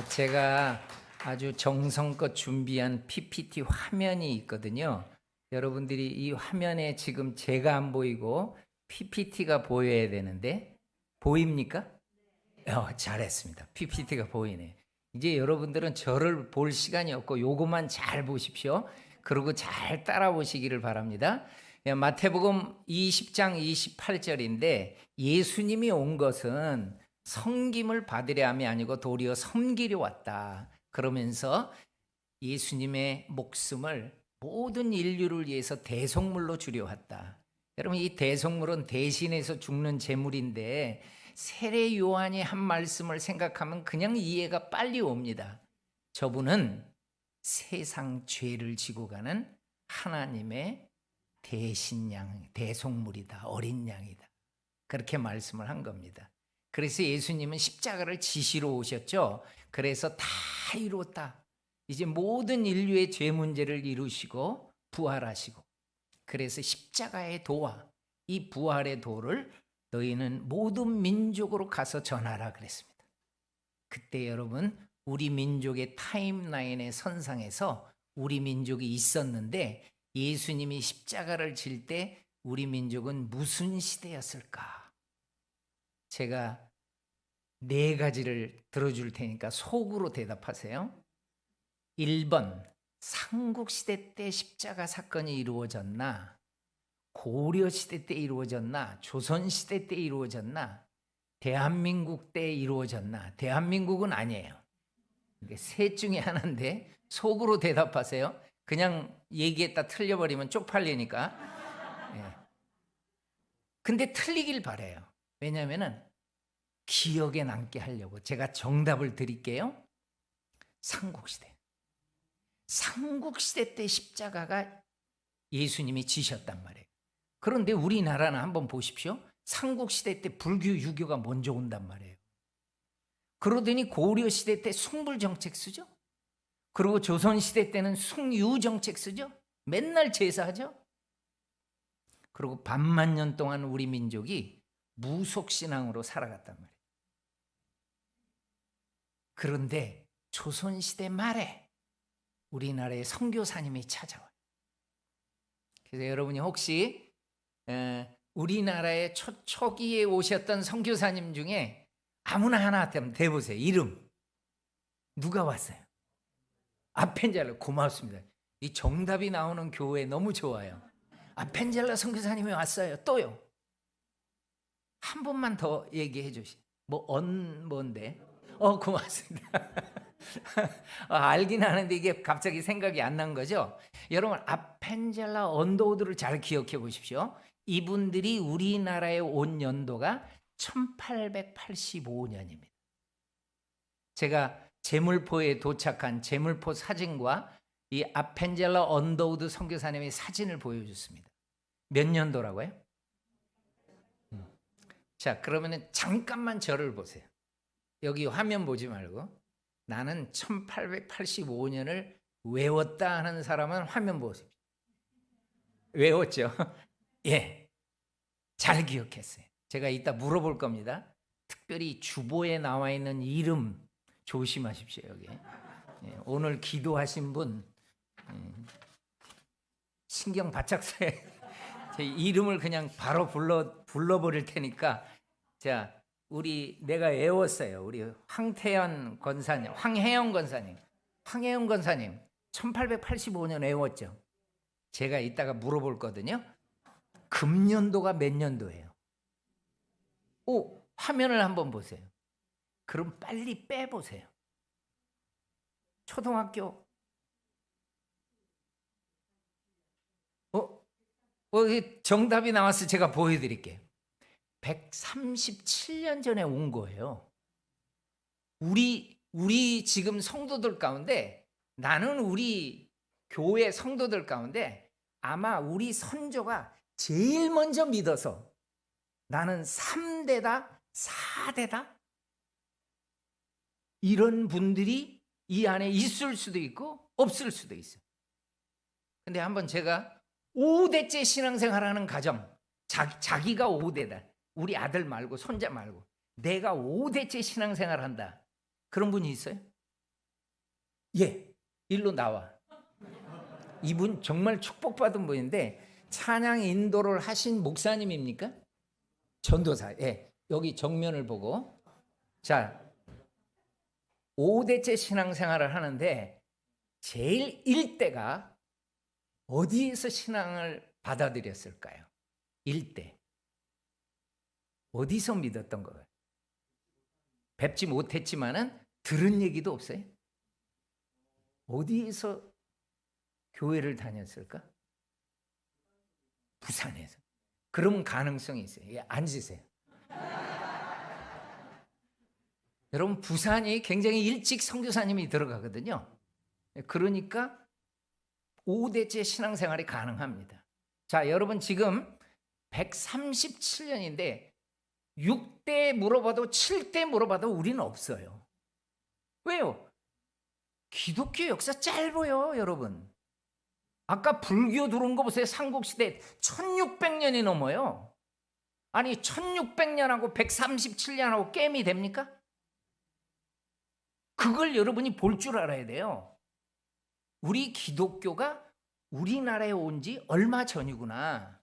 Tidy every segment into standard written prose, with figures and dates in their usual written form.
제가 아주 정성껏 준비한 PPT 화면이 있거든요. 여러분들이 이 화면에 지금 제가 안 보이고 PPT가 보여야 되는데 보입니까? 잘했습니다. PPT가 보이네. 이제 여러분들은 저를 볼 시간이 없고 요것만 잘 보십시오. 그리고 잘 따라 보시기를 바랍니다. 마태복음 20장 28절인데 예수님이 온 것은 섬김을 받으려 함이 아니고 도리어 섬기려 왔다. 그러면서 예수님의 목숨을 모든 인류를 위해서 대속물로 주려 왔다. 여러분, 이 대속물은 대신해서 죽는 제물인데 세례 요한이 한 말씀을 생각하면 그냥 이해가 빨리 옵니다. 저분은 세상 죄를 지고 가는 하나님의 대신 양, 대속물이다, 어린 양이다. 그렇게 말씀을 한 겁니다. 그래서 예수님은 십자가를 지시러 오셨죠. 그래서 다 이루었다. 이제 모든 인류의 죄 문제를 이루시고 부활하시고, 그래서 십자가의 도와 이 부활의 도를 너희는 모든 민족으로 가서 전하라 그랬습니다. 그때 여러분, 우리 민족의 타임라인의 선상에서 우리 민족이 있었는데 예수님이 십자가를 질 때 우리 민족은 무슨 시대였을까? 제가 4가지를 들어줄 테니까 속으로 대답하세요. 1번, 삼국시대 때 십자가 사건이 이루어졌나? 고려시대 때 이루어졌나? 조선시대 때 이루어졌나? 대한민국 때 이루어졌나? 대한민국은 아니에요. 셋 중에 하나인데 속으로 대답하세요. 그냥 얘기했다 틀려버리면 쪽팔리니까. 근데 틀리길 바라요. 왜냐하면 기억에 남게 하려고. 제가 정답을 드릴게요. 삼국시대. 삼국시대 때 십자가가 예수님이 지셨단 말이에요. 그런데 우리나라는 한번 보십시오. 삼국시대 때 불교 유교가 먼저 온단 말이에요. 그러더니 고려시대 때 숭불정책 쓰죠. 그리고 조선시대 때는 숭유정책 쓰죠. 맨날 제사하죠. 그리고 반만년 동안 우리 민족이 무속신앙으로 살아갔단 말이에요. 그런데 조선시대 말에 우리나라에 선교사님이 찾아와요. 그래서 여러분이 혹시 우리나라의 초기에 오셨던 선교사님 중에 아무나 하나 대보세요. 이름 누가 왔어요? 아펜젤라. 고맙습니다. 이 정답이 나오는 교회 너무 좋아요. 아펜젤라 선교사님이 왔어요. 또요. 한 번만 더 얘기해 주시. 뭔데? 고맙습니다. 알긴 하는데 이게 갑자기 생각이 안 난 거죠. 여러분, 아펜젤라 언더우드를 잘 기억해 보십시오. 이분들이 우리나라에 온 연도가 1885년입니다. 제가 제물포에 도착한 제물포 사진과 이 아펜젤라 언더우드 선교사님의 사진을 보여줬습니다. 몇 년도라고요? 자, 그러면 잠깐만 저를 보세요. 여기 화면 보지 말고 나는 1885년을 외웠다 하는 사람은 화면 보십시오. 외웠죠? 예, 잘 기억했어요. 제가 이따 물어볼 겁니다. 특별히 주보에 나와 있는 이름 조심하십시오. 여기 오늘 기도하신 분 신경 바짝 써요. 제 이름을 그냥 바로 불러버릴 테니까. 자, 내가 외웠어요. 우리 황혜영 권사님 1885년 외웠죠. 제가 이따가 물어볼 거거든요. 금년도가 몇 년도예요? 화면을 한번 보세요. 그럼 빨리 빼보세요. 초등학교 정답이 나와서 제가 보여드릴게요. 137년 전에 온 거예요. 우리 지금 성도들 가운데, 나는 우리 교회 성도들 가운데 아마 우리 선조가 제일 먼저 믿어서 나는 3대다 4대다 이런 분들이 이 안에 있을 수도 있고 없을 수도 있어요. 근데 한번 제가 5대째 신앙생활하는 가정, 자기가 5대다. 우리 아들 말고 손자 말고 내가 5대째 신앙생활한다. 그런 분이 있어요? 예, 일로 나와. 이분 정말 축복받은 분인데 찬양 인도를 하신 목사님입니까? 전도사. 예, 여기 정면을 보고. 자, 5대째 신앙생활을 하는데 제일 일대가 어디에서 신앙을 받아들였을까요? 일대. 어디서 믿었던 거예요? 뵙지 못했지만은 들은 얘기도 없어요. 어디에서 교회를 다녔을까? 부산에서. 그러면 가능성이 있어요. 예, 앉으세요. 여러분, 부산이 굉장히 일찍 선교사님이 들어가거든요. 그러니까 5대째 신앙생활이 가능합니다. 자, 여러분 지금 137년인데 6대 물어봐도 7대 물어봐도 우리는 없어요. 왜요? 기독교 역사 짧아요, 여러분. 아까 불교 들어온 거 보세요. 삼국시대 1600년이 넘어요. 아니 1600년하고 137년하고 게임이 됩니까? 그걸 여러분이 볼 줄 알아야 돼요. 우리 기독교가 우리나라에 온 지 얼마 전이구나.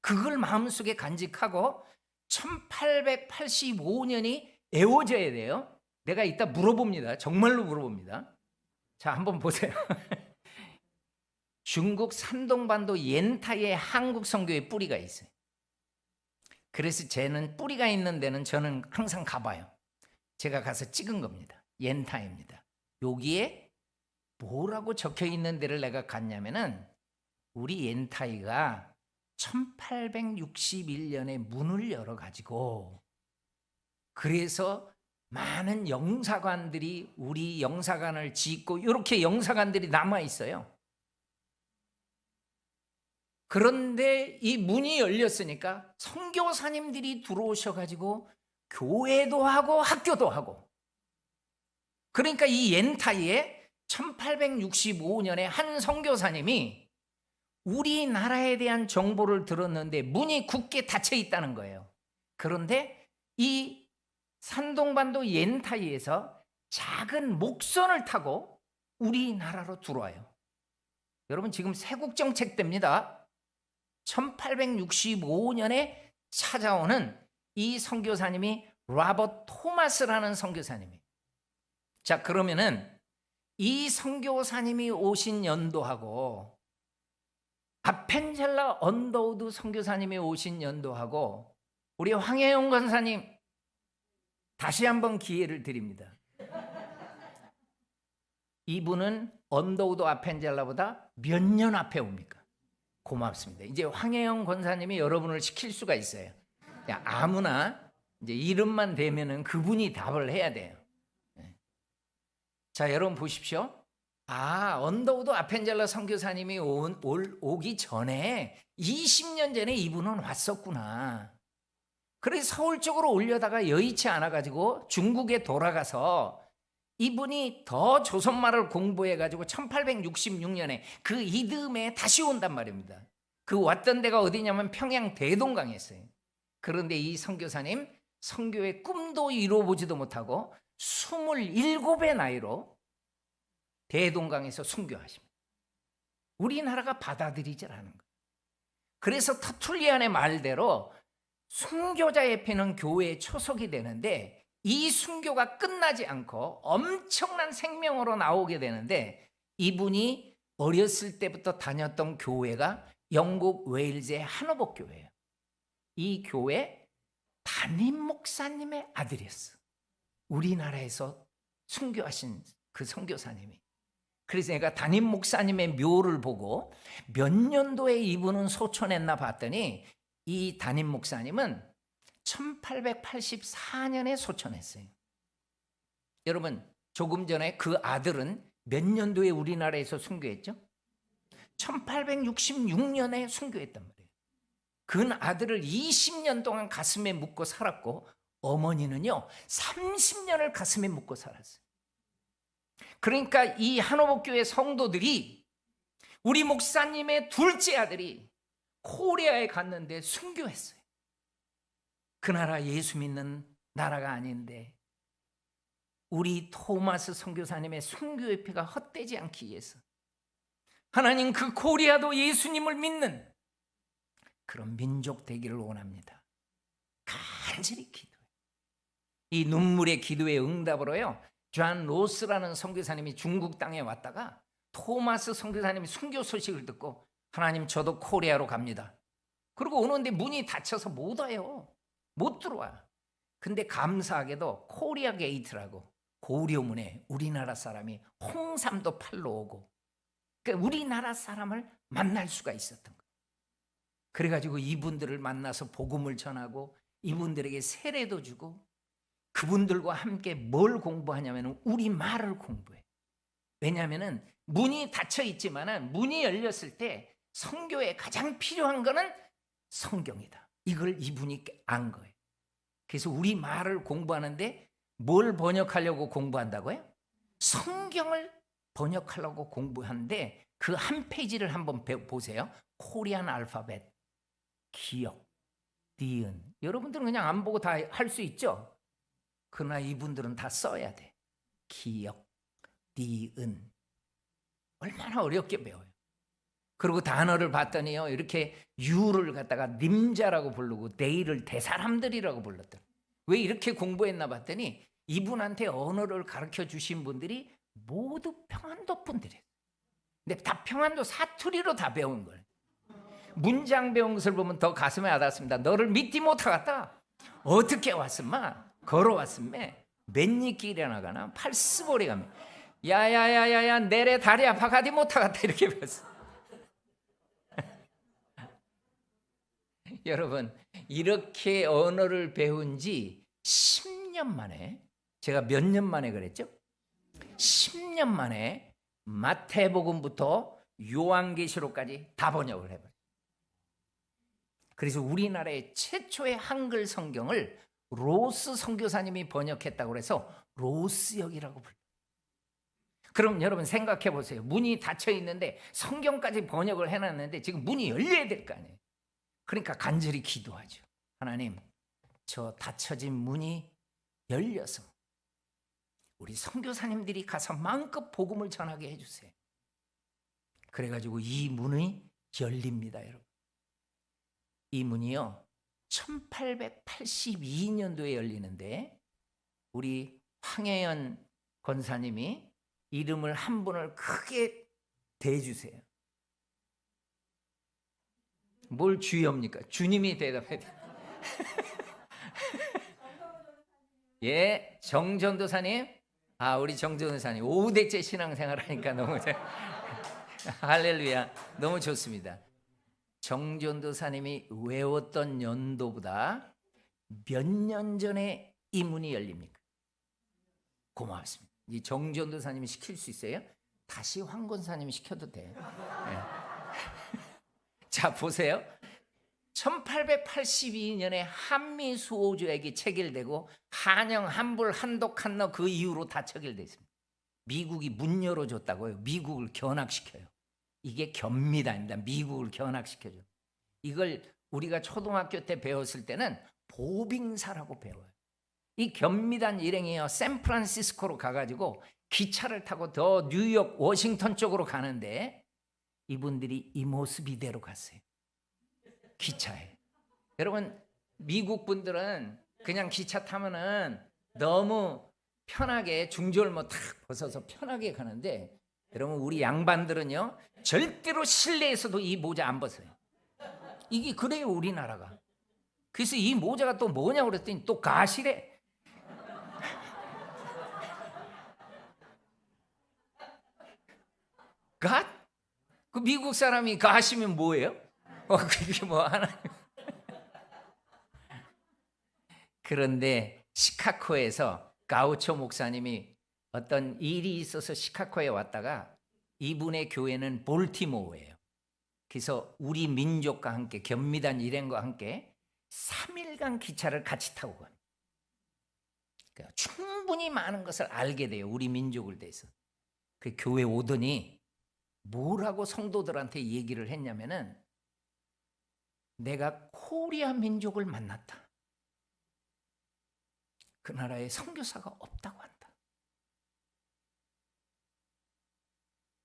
그걸 마음속에 간직하고 1885년이 애워져야 돼요. 내가 이따 물어봅니다. 정말로 물어봅니다. 자, 한번 보세요. 중국 산동반도 옌타이에 한국 선교의 뿌리가 있어요. 그래서 쟤는 뿌리가 있는 데는 저는 항상 가봐요. 제가 가서 찍은 겁니다. 옌타이입니다. 여기에 뭐라고 적혀 있는 데를 내가 갔냐면은 우리 옌타이가 1861년에 문을 열어가지고 그래서 많은 영사관들이 우리 영사관을 짓고 이렇게 영사관들이 남아 있어요. 그런데 이 문이 열렸으니까 선교사님들이 들어오셔가지고 교회도 하고 학교도 하고. 그러니까 이 옌타이에 1865년에 한 선교사님이 우리나라에 대한 정보를 들었는데 문이 굳게 닫혀 있다는 거예요. 그런데 이 산동반도 옌타이에서 작은 목선을 타고 우리나라로 들어와요. 여러분 지금 세국정책 때입니다. 1865년에 찾아오는 이 선교사님이 로버트 토마스라는 선교사님이에요. 자, 그러면은 이 선교사님이 오신 연도하고 아펜젤라 언더우드 선교사님이 오신 연도하고 우리 황혜영 권사님 다시 한번 기회를 드립니다. 이분은 언더우드 아펜젤라보다 몇 년 앞에 옵니까? 고맙습니다. 이제 황혜영 권사님이 여러분을 시킬 수가 있어요. 아무나 이제 이름만 대면은 그분이 답을 해야 돼요. 자, 여러분 보십시오. 언더우드 아펜젤라 선교사님이 오기 전에 20년 전에 이분은 왔었구나. 그래서 서울 쪽으로 올려다가 여의치 않아가지고 중국에 돌아가서 이분이 더 조선말을 공부해가지고 1866년에 그 이듬해 다시 온단 말입니다. 그 왔던 데가 어디냐면 평양 대동강이었어요. 그런데 이 선교사님 선교의 꿈도 이루어보지도 못하고 27의 나이로 대동강에서 순교하십니다. 우리나라가 받아들이질 않은 거예요. 그래서 터툴리안의 말대로 순교자의 피는 교회의 초석이 되는데 이 순교가 끝나지 않고 엄청난 생명으로 나오게 되는데 이분이 어렸을 때부터 다녔던 교회가 영국 웨일즈의 하노버 교회예요. 이 교회 담임 목사님의 아들이었어. 우리나라에서 순교하신 그 선교사님이. 그래서 내가 담임 목사님의 묘를 보고 몇 년도에 이분은 소천했나 봤더니 이 담임 목사님은 1884년에 소천했어요. 여러분 조금 전에 그 아들은 몇 년도에 우리나라에서 순교했죠? 1866년에 순교했단 말이에요. 그 아들을 20년 동안 가슴에 묻고 살았고 어머니는요 30년을 가슴에 묻고 살았어요. 그러니까 이 한호복교회 성도들이 우리 목사님의 둘째 아들이 코리아에 갔는데 순교했어요. 그 나라 예수 믿는 나라가 아닌데 우리 토마스 선교사님의 순교의 피가 헛되지 않기 위해서 하나님 그 코리아도 예수님을 믿는 그런 민족 되기를 원합니다. 간절히 기도해요. 이 눈물의 기도의 응답으로요, 존 로스라는 선교사님이 중국 땅에 왔다가 토마스 선교사님이 순교 소식을 듣고 하나님 저도 코리아로 갑니다. 그리고 오는데 문이 닫혀서 못 와요. 못 들어와. 근데 감사하게도 코리아 게이트라고 고려문에 우리나라 사람이 홍삼도 팔러 오고, 그러니까 우리나라 사람을 만날 수가 있었던 거예요. 그래가지고 이분들을 만나서 복음을 전하고 이분들에게 세례도 주고, 그분들과 함께 뭘 공부하냐면 우리말을 공부해. 왜냐하면 문이 닫혀 있지만 문이 열렸을 때 선교에 가장 필요한 거는 성경이다. 이걸 이분이 안 거예요. 그래서 우리말을 공부하는데 뭘 번역하려고 공부한다고요? 성경을 번역하려고 공부하는데 그 한 페이지를 한번 보세요. 코리안 알파벳, 기역, 니은. 여러분들은 그냥 안 보고 다 할 수 있죠? 그러나 이분들은 다 써야 돼. 기역, 니은. 얼마나 어렵게 배워요. 그리고 단어를 봤더니요, 이렇게 유를 갖다가 님자라고 부르고 데이를 대사람들이라고 불렀더라. 왜 이렇게 공부했나 봤더니 이분한테 언어를 가르쳐 주신 분들이 모두 평안도 분들이에요. 근데 다 평안도 사투리로 다 배운 거예요. 문장 배운 것을 보면 더 가슴에 와닿습니다. 너를 믿지 못하겠다. 어떻게 왔음마? 걸어왔음매. 맨니길에 나가나? 팔스보리 가면 야야야야야 내래 다리 아파 가디 못하겠다 이렇게 배웠어. 여러분, 이렇게 언어를 배운 지 10년 만에, 제가 몇 년 만에 그랬죠? 10년 만에 마태복음부터 요한계시록까지 다 번역을 해버려요. 그래서 우리나라의 최초의 한글 성경을 로스 선교사님이 번역했다고 해서 로스역이라고 불러요. 그럼 여러분 생각해 보세요. 문이 닫혀 있는데 성경까지 번역을 해놨는데 지금 문이 열려야 될 거 아니에요. 그러니까 간절히 기도하죠. 하나님, 저 닫혀진 문이 열려서 우리 선교사님들이 가서 마음껏 복음을 전하게 해주세요. 그래가지고 이 문이 열립니다, 여러분. 이 문이요 1882년도에 열리는데 우리 황혜연 권사님이 이름을 한 분을 크게 대주세요. 뭘 주여입니까? 주님이 대답해야 돼. 예, 정전도사님. 아, 우리 정전도사님 5대째 신앙생활 하니까 너무 할렐루야, 너무 좋습니다. 정전도사님이 외웠던 연도보다 몇 년 전에 이 문이 열립니까? 고맙습니다. 이 정전도사님이 시킬 수 있어요? 다시 황권사님이 시켜도 돼. 네. 자, 보세요. 1882년에 한미 수호조약이 체결되고 한영, 한불, 한독, 한너 그 이후로 다 체결돼 있습니다. 미국이 문 열어줬다고요. 미국을 견학시켜요. 이게 견미단입니다. 미국을 견학시켜줘. 이걸 우리가 초등학교 때 배웠을 때는 보빙사라고 배워요. 이 견미단 일행이요 샌프란시스코로 가가지고 기차를 타고 더 뉴욕, 워싱턴 쪽으로 가는데 이분들이 이 모습 이대로 갔어요. 기차에. 여러분, 미국 분들은 그냥 기차 타면은 너무 편하게 중절모 탁 벗어서 편하게 가는데, 여러분 우리 양반들은요 절대로 실내에서도 이 모자 안 벗어요. 이게 그래요, 우리나라가. 그래서 이 모자가 또 뭐냐고 그랬더니 또 가시래. 갓? 그 미국 사람이 가시면 뭐예요? 그게 뭐 하나. 그런데 시카고에서 가우초 목사님이 어떤 일이 있어서 시카고에 왔다가 이분의 교회는 볼티모어예요. 그래서 우리 민족과 함께 견미단 일행과 함께 3일간 기차를 같이 타고 가요. 그러니까 충분히 많은 것을 알게 돼요. 우리 민족을 대해서. 그 교회 오더니 뭐라고 성도들한테 얘기를 했냐면은 내가 코리아 민족을 만났다. 그 나라에 선교사가 없다고 한다.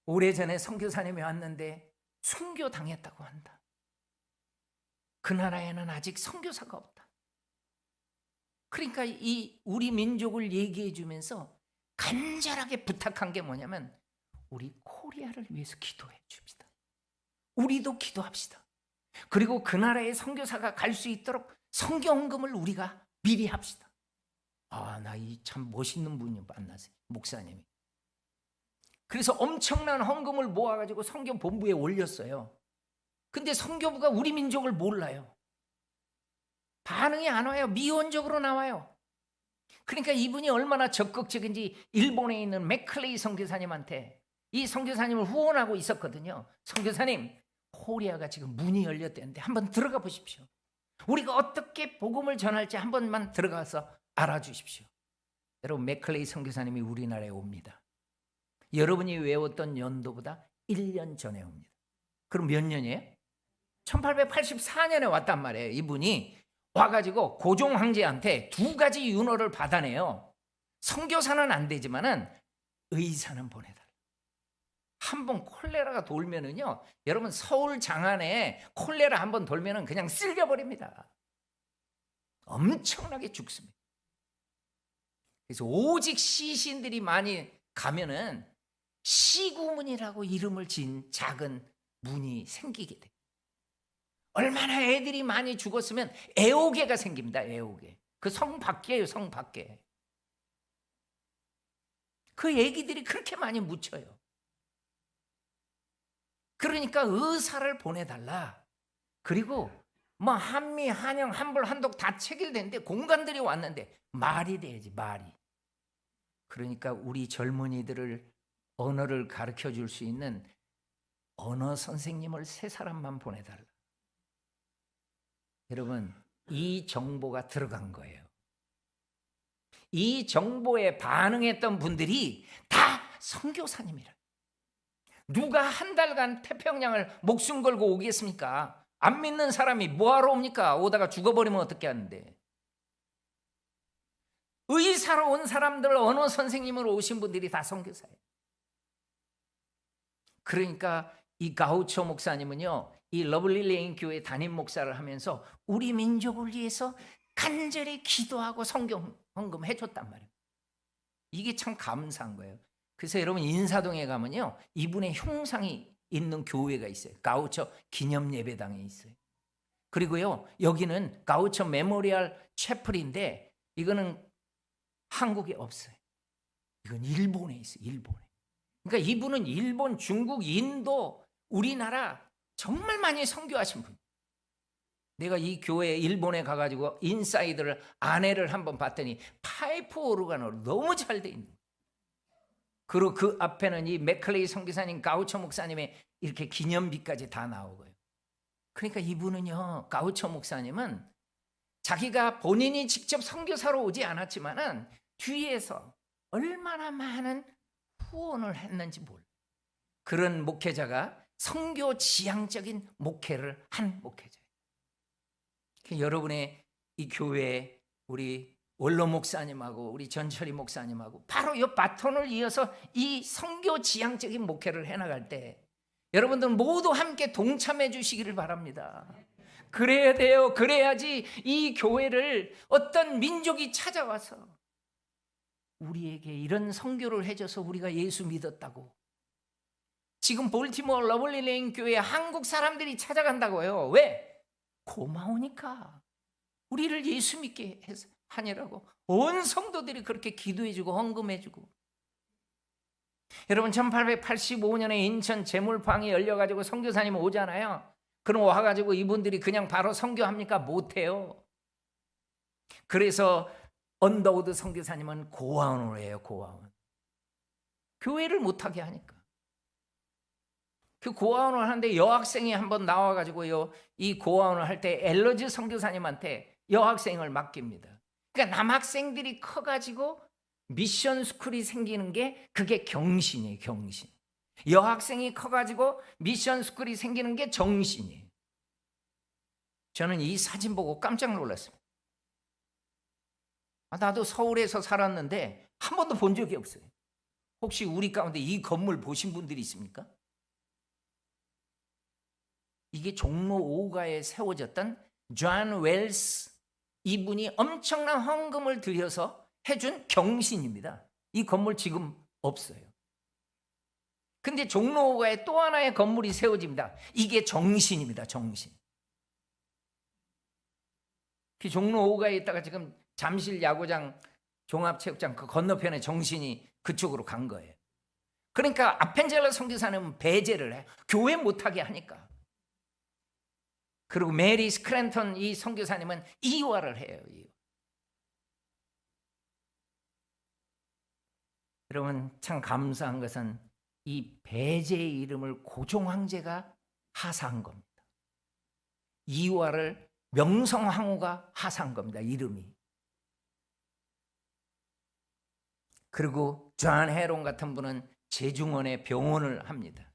오래전에 선교사님이 왔는데 순교당했다고 한다. 그 나라에는 아직 선교사가 없다. 그러니까 이 우리 민족을 얘기해 주면서 간절하게 부탁한 게 뭐냐면 우리 코리아를 위해서 기도해 줍시다. 우리도 기도합시다. 그리고 그 나라에 선교사가 갈 수 있도록 선교 헌금을 우리가 미리 합시다. 나 이 참 멋있는 분이 만났어요. 목사님이. 그래서 엄청난 헌금을 모아가지고 선교 본부에 올렸어요. 근데 선교부가 우리 민족을 몰라요. 반응이 안 와요. 미온적으로 나와요. 그러니까 이분이 얼마나 적극적인지 일본에 있는 맥클레이 선교사님한테 이 선교사님을 후원하고 있었거든요. 선교사님, 코리아가 지금 문이 열렸다는데 한번 들어가 보십시오. 우리가 어떻게 복음을 전할지 한 번만 들어가서 알아주십시오. 여러분, 맥클레이 선교사님이 우리나라에 옵니다. 여러분이 외웠던 연도보다 1년 전에 옵니다. 그럼 몇 년이에요? 1884년에 왔단 말이에요. 이분이 와가지고 고종 황제한테 2가지 윤허를 받아내요. 선교사는 안 되지만은 의사는 보내달라. 한번 콜레라가 돌면은요, 여러분 서울 장안에 콜레라 한번 돌면은 그냥 쓸려버립니다. 엄청나게 죽습니다. 그래서 오직 시신들이 많이 가면은 시구문이라고 이름을 지은 작은 문이 생기게 돼요. 얼마나 애들이 많이 죽었으면 애오개가 생깁니다. 애오개. 그 성 밖에요. 성 밖에. 그 애기들이 그렇게 많이 묻혀요. 그러니까 의사를 보내달라. 그리고 뭐 한미, 한영, 한불, 한독 다 체결됐는데 공관들이 왔는데 말이 돼야지, 말이. 그러니까 우리 젊은이들을 언어를 가르쳐 줄 수 있는 언어 선생님을 3사람만 보내달라. 여러분, 이 정보가 들어간 거예요. 이 정보에 반응했던 분들이 다 선교사님이라. 누가 한 달간 태평양을 목숨 걸고 오겠습니까? 안 믿는 사람이 뭐하러 옵니까? 오다가 죽어버리면 어떻게 하는데. 의사로 온 사람들, 언어 선생님으로 오신 분들이 다 선교사예요. 그러니까 이 가우초 목사님은요, 이 러블리 레인 교회 담임 목사를 하면서 우리 민족을 위해서 간절히 기도하고 성경 헌금 해줬단 말이에요. 이게 참 감사한 거예요. 그래서 여러분 인사동에 가면요, 이분의 흉상이 있는 교회가 있어요. 가우초 기념 예배당에 있어요. 그리고요, 여기는 가우초 메모리얼 채플인데 이거는 한국에 없어요. 이건 일본에 있어요. 일본에. 그러니까 이분은 일본, 중국, 인도, 우리나라 정말 많이 선교하신 분. 내가 이 교회 일본에 가가지고 인사이드를 안에를 한번 봤더니 파이프 오르간으로 너무 잘 돼 있는 거예요. 그리고 그 앞에는 이 맥클레이 선교사님, 가우초 목사님의 이렇게 기념비까지 다 나오고요. 그러니까 이분은요, 가우초 목사님은 자기가 본인이 직접 선교사로 오지 않았지만은 뒤에서 얼마나 많은 후원을 했는지 몰라요. 그런 목회자가 선교 지향적인 목회를 한 목회자예요. 여러분의 이 교회에 우리 원로 목사님하고 우리 전철이 목사님하고 바로 이 바톤을 이어서 이 선교 지향적인 목회를 해나갈 때 여러분들 모두 함께 동참해 주시기를 바랍니다. 그래야 돼요. 그래야지 이 교회를 어떤 민족이 찾아와서 우리에게 이런 선교를 해줘서 우리가 예수 믿었다고. 지금 볼티모어 러블리 레인 교회에 한국 사람들이 찾아간다고요. 왜? 고마우니까. 우리를 예수 믿게 하느라고 온 성도들이 그렇게 기도해주고 헌금해주고. 여러분 1885년에 인천 제물방이 열려가지고 선교사님 오잖아요. 그럼 와가지고 이분들이 그냥 바로 선교합니까? 못해요. 그래서 언더우드 선교사님은 고아원으로 해요. 고아원. 교회를 못하게 하니까. 그 고아원을 하는데 여학생이 한번 나와가지고요, 이 고아원을 할 때 엘러즈 선교사님한테 여학생을 맡깁니다. 그러니까 남학생들이 커가지고 미션 스쿨이 생기는 게 그게 경신이에요. 경신. 여학생이 커가지고 미션 스쿨이 생기는 게 정신이에요. 저는 이 사진 보고 깜짝 놀랐습니다. 나도 서울에서 살았는데 한 번도 본 적이 없어요. 혹시 우리 가운데 이 건물 보신 분들이 있습니까? 이게 종로 5가에 세워졌던 존 웰스, 이분이 엄청난 헌금을 들여서 해준 경신입니다. 이 건물 지금 없어요. 근데 종로 5가에 또 하나의 건물이 세워집니다. 이게 정신입니다. 정신. 그 종로 5가에 있다가 지금 잠실 야구장, 종합체육장 그 건너편에 정신이 그쪽으로 간 거예요. 그러니까 아펜젤러 선교사는 배제를 해. 교회 못하게 하니까. 그리고 메리 스크랜턴 이 선교사님은 이화를 해요. 여러분 참 감사한 것은 이 배제의 이름을 고종 황제가 하사한 겁니다. 이화를 명성황후가 하사한 겁니다. 이름이. 그리고 존 헤론 같은 분은 제중원에 병원을 합니다.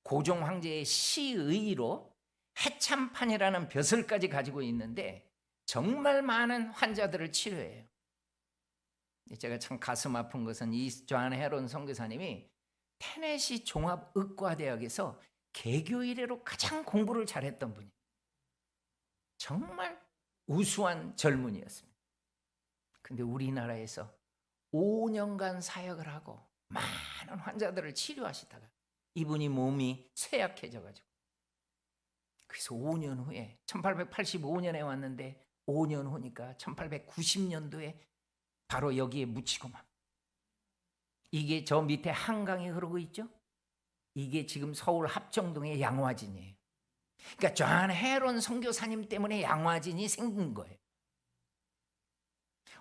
고종 황제의 시의로 해참판이라는 벼슬까지 가지고 있는데 정말 많은 환자들을 치료해요. 제가 참 가슴 아픈 것은 이 존 헤론 선교사님이 테네시 종합의과대학에서 개교 이래로 가장 공부를 잘했던 분이에요. 정말 우수한 젊은이였습니다. 근데 우리나라에서 5년간 사역을 하고 많은 환자들을 치료하시다가 이분이 몸이 쇠약해져가지고 그래서 5년 후에 1885년에 왔는데 5년 후니까 1890년도에 바로 여기에 묻히고만. 이게 저 밑에 한강이 흐르고 있죠? 이게 지금 서울 합정동의 양화진이에요. 그러니까 존 헤론 선교사님 때문에 양화진이 생긴 거예요.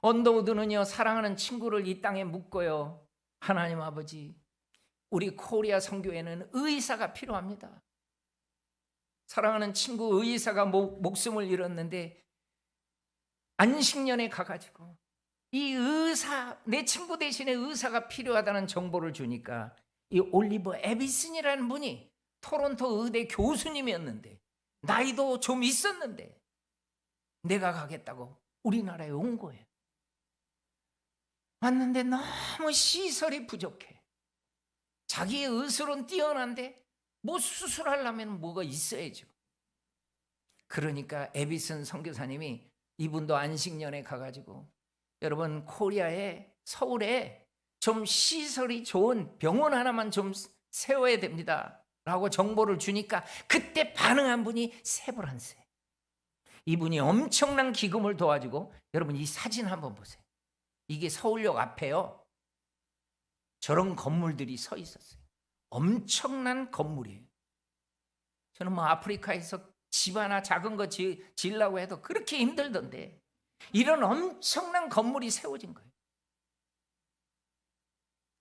언더우드는요, 사랑하는 친구를 이 땅에 묻고요, 하나님 아버지, 우리 코리아 선교회는 의사가 필요합니다. 사랑하는 친구 의사가 목숨을 잃었는데 안식년에 가가지고 이 의사, 내 친구 대신에 의사가 필요하다는 정보를 주니까 이 올리버 에비슨이라는 분이 토론토 의대 교수님이었는데 나이도 좀 있었는데 내가 가겠다고 우리나라에 온 거예요. 왔는데 너무 시설이 부족해. 자기의 의술은 뛰어난데 뭐 수술하려면 뭐가 있어야죠. 그러니까 에비슨 선교사님이 이분도 안식년에 가가지고 여러분 코리아에 서울에 좀 시설이 좋은 병원 하나만 좀 세워야 됩니다 라고 정보를 주니까 그때 반응한 분이 세브란스예요. 이분이 엄청난 기금을 도와주고, 여러분 이 사진 한번 보세요. 이게 서울역 앞에요. 저런 건물들이 서 있었어요. 엄청난 건물이에요. 저는 뭐 아프리카에서 집 하나 작은 거 지으려고 해도 그렇게 힘들던데 이런 엄청난 건물이 세워진 거예요.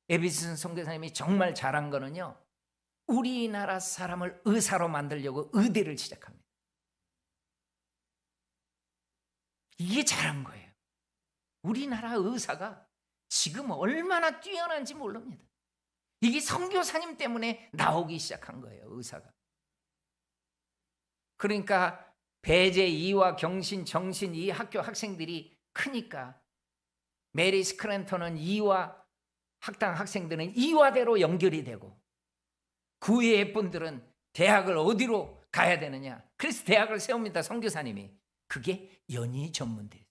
에비슨 선교사님이 정말 잘한 거는요, 우리나라 사람을 의사로 만들려고 의대를 시작합니다. 이게 잘한 거예요. 우리나라 의사가 지금 얼마나 뛰어난지 모릅니다. 이게 선교사님 때문에 나오기 시작한 거예요, 의사가. 그러니까 배제, 이화, 경신, 정신 이 학교 학생들이 크니까 메리 스크랜턴은 이화 학당 학생들은 이화대로 연결이 되고 그 외의 분들은 대학을 어디로 가야 되느냐. 그래서 대학을 세웁니다, 선교사님이. 그게 연희전문대.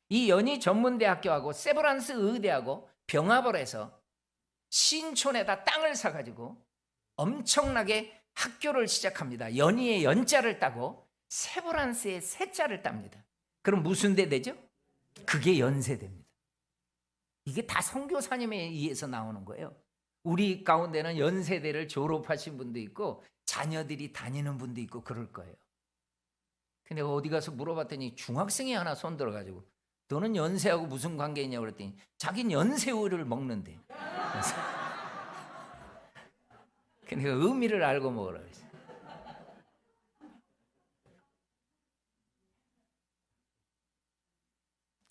이 연희전문대학교하고 세브란스 의대하고 병합을 해서 신촌에다 땅을 사가지고 엄청나게 학교를 시작합니다. 연희의 연자를 따고 세브란스의 세자를 땁니다. 그럼 무슨 대 되죠? 그게 연세대입니다. 이게 다 선교사님에 의해서 나오는 거예요. 우리 가운데는 연세대를 졸업하신 분도 있고 자녀들이 다니는 분도 있고 그럴 거예요. 근데 어디 가서 물어봤더니 중학생이 하나 손 들어가지고 너는 연세하고 무슨 관계 있냐고 그랬더니 자기는 연세우를 먹는데. 근데 그 의미를 알고 먹으라 그랬어요.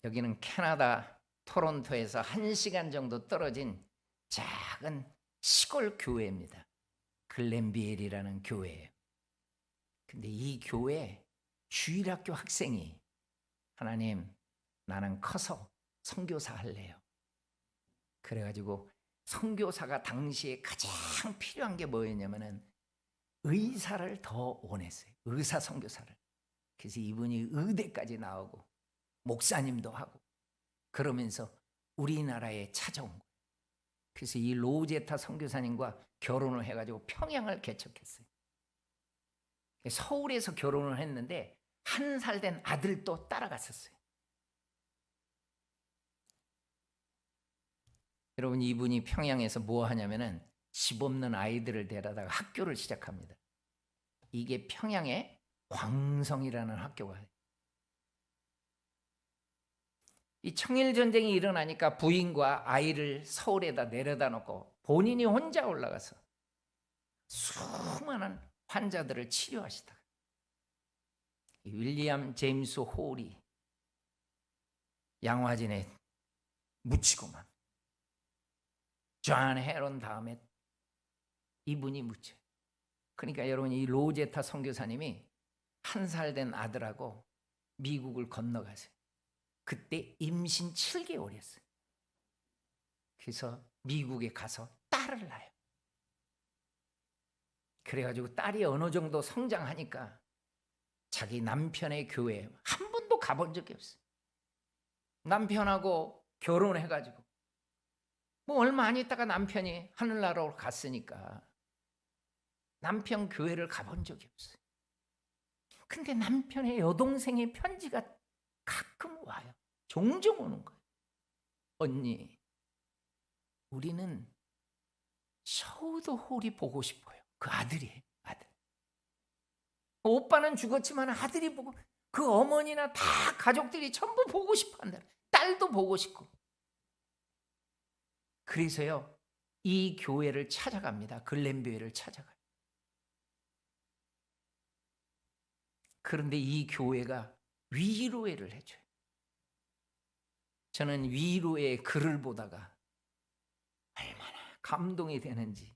여기는 캐나다 토론토에서 1시간 정도 떨어진 작은 시골 교회입니다. 글렌비엘이라는 교회예요. 근데 이 교회 주일학교 학생이 하나님 나는 커서 선교사 할래요. 그래가지고 선교사가 당시에 가장 필요한 게 뭐였냐면은 의사를 더 원했어요. 의사 선교사를. 그래서 이분이 의대까지 나오고 목사님도 하고 그러면서 우리나라에 찾아온 거예요. 그래서 이 로제타 선교사님과 결혼을 해가지고 평양을 개척했어요. 서울에서 결혼을 했는데 1살 된 아들도 따라갔었어요. 여러분, 이분이 평양에서 뭐 하냐면은 집 없는 아이들을 데려다가 학교를 시작합니다. 이게 평양에 광성이라는 학교가. 이 청일전쟁이 일어나니까 부인과 아이를 서울에다 내려다 놓고 본인이 혼자 올라가서 수많은 환자들을 치료하시다가 윌리엄 제임스 홀이 양화진에 묻히고만 존 헤런 다음에 이분이 묻혀요. 그러니까 여러분, 이 로제타 선교사님이 1살 된 아들하고 미국을 건너가세요. 그때 임신 7개월이었어요. 그래서 미국에 가서 딸을 낳아요. 그래가지고 딸이 어느 정도 성장하니까 자기 남편의 교회에 한 번도 가본 적이 없어요. 남편하고 결혼해가지고 뭐 얼마 안 있다가 남편이 하늘나라로 갔으니까 남편 교회를 가본 적이 없어요. 근데 남편의 여동생의 편지가 가끔 와요. 종종 오는 거예요. 언니, 우리는 셔우드 홀이 보고 싶어요. 그 아들이에요. 아들. 오빠는 죽었지만 아들이 보고, 그 어머니나 다 가족들이 전부 보고 싶어 한다. 딸도 보고 싶고. 그래서요, 이 교회를 찾아갑니다. 글렌뷰회를 찾아가요. 그런데 이 교회가 위로회를 해줘요. 저는 위로의 글을 보다가 얼마나 감동이 되는지.